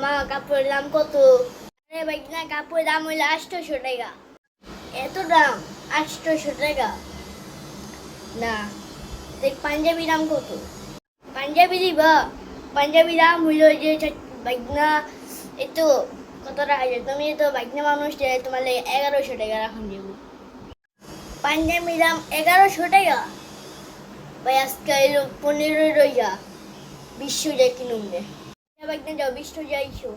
মামা কাপড়ের দাম কত? আরে ভাই না, কাপড়ের দাম হইলো 800 টাকা। এত দাম? 800 টাকা না। দেখ পাঞ্জাবি দাম কত? পাঞ্জাবি দিবা? পাঞ্জাবি দাম হইলো যে বাইকনা এত কত টাকা যায়? তুমি তো বাইকনা মানুষ, তোমার 1100 টাকা রাখুন দেবো। পাঞ্জাবি দাম 1100 টাকা? ভাই আজকে এলো 15 রইয়া 20 যায় কিনুম রে। বাইকনা যাও 20 যাইছো।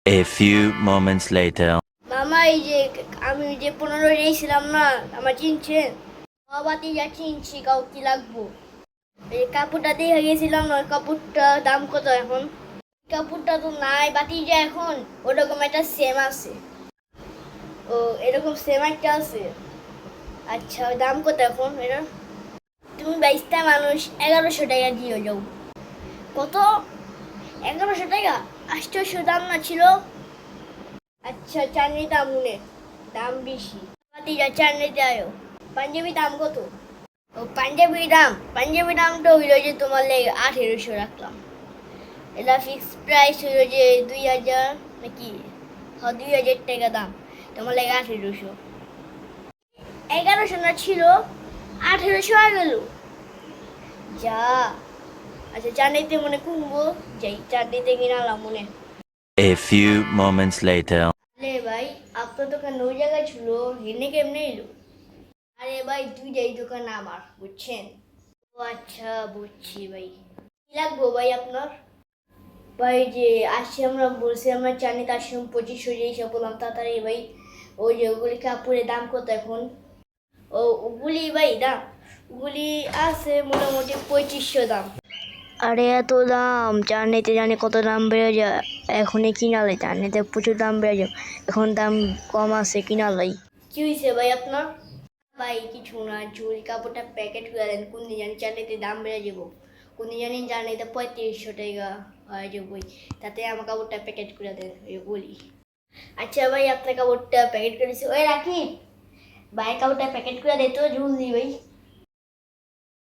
A few moments later. মামা এই যে আমি যে 15 দিয়েছিলাম না, আমার চিনছেন? বাবাতি যা চিনছি, কাউ কি লাগবো? এই কাপড়টা দিয়ে গেছিলাম না, ওই কাপড়টা দাম কত এখন? কাপড়টা তো নাই বাতি যে এখন, ওরকম একটা সেম আছে। ও এরকম সেম একটা আছে। আচ্ছা ওই দাম কত এখন এটা? তুমি 22টা মানুষ, 1100 টাকা দিয়ে যাও। কত? 1100 টাকা? 800 দাম না ছিল? আচ্ছা চাঁদনি দাম মনে, দাম বেশি। বাতিজা চাঁদনিতে আয়ো। পাঞ্জাবি দাম কত? ও পাঞ্জাবি দামটা হইলো যে তোমার 1800 রাখলাম। এটা ফিক্স প্রাইস হইলো যে 2000 নাকি? হ্যাঁ 2000 টাকা দাম, তোমার 1800। 1100 না ছিল, 1800 হয়ে গেল। যা। আচ্ছা চাঁদনিতে মনে কুমবো, যাই চাঁদনিতে কিনালাম মনে। A few moments later. আরে ভাই আপনার দোকান ওই জায়গায় ছিল, হেনে কেমনে এলো? আরে ভাই দুইটাই দোকান আমার, বুঝছেন? ও আচ্ছা বুঝছি ভাই। কি লাগবো ভাই আপনার? ভাই যে আসছি আমরা, বলছি আমরা চানিতে আসলাম 2500 হিসাব বললাম তাড়াতাড়ি ভাই। ওই যে ওগুলি কাপড়ের দাম কত এখন? ও ওগুলি ভাই দাম, ওগুলি আছে মোটামুটি 2500 দাম। আরে এত দাম? চাটনিতে জানি কত দাম বেড়ে যায়, এখনই কিনালে চাটনিতে প্রচুর দাম বেড়ে যায়, এখন দাম কম আছে কিনালাই। কি হয়েছে ভাই আপনার? ভাই কিছু না, চুল কাপড়টা প্যাকেট করে দেন, কোন দিন জানি চাটনিতে দাম বেড়ে যাবো, কোন দিন জানি চাটনিতে 3500 টাকা হয়ে যাবো, তাতে আমার কাপড়টা প্যাকেট করে দেন ওই বলি। আচ্ছা ভাই আপনার কাপড়টা প্যাকেট করে দিচ্ছি, ওই রাখি ভাই, কাপড়টা প্যাকেট করে দে তো জলদি ভাই।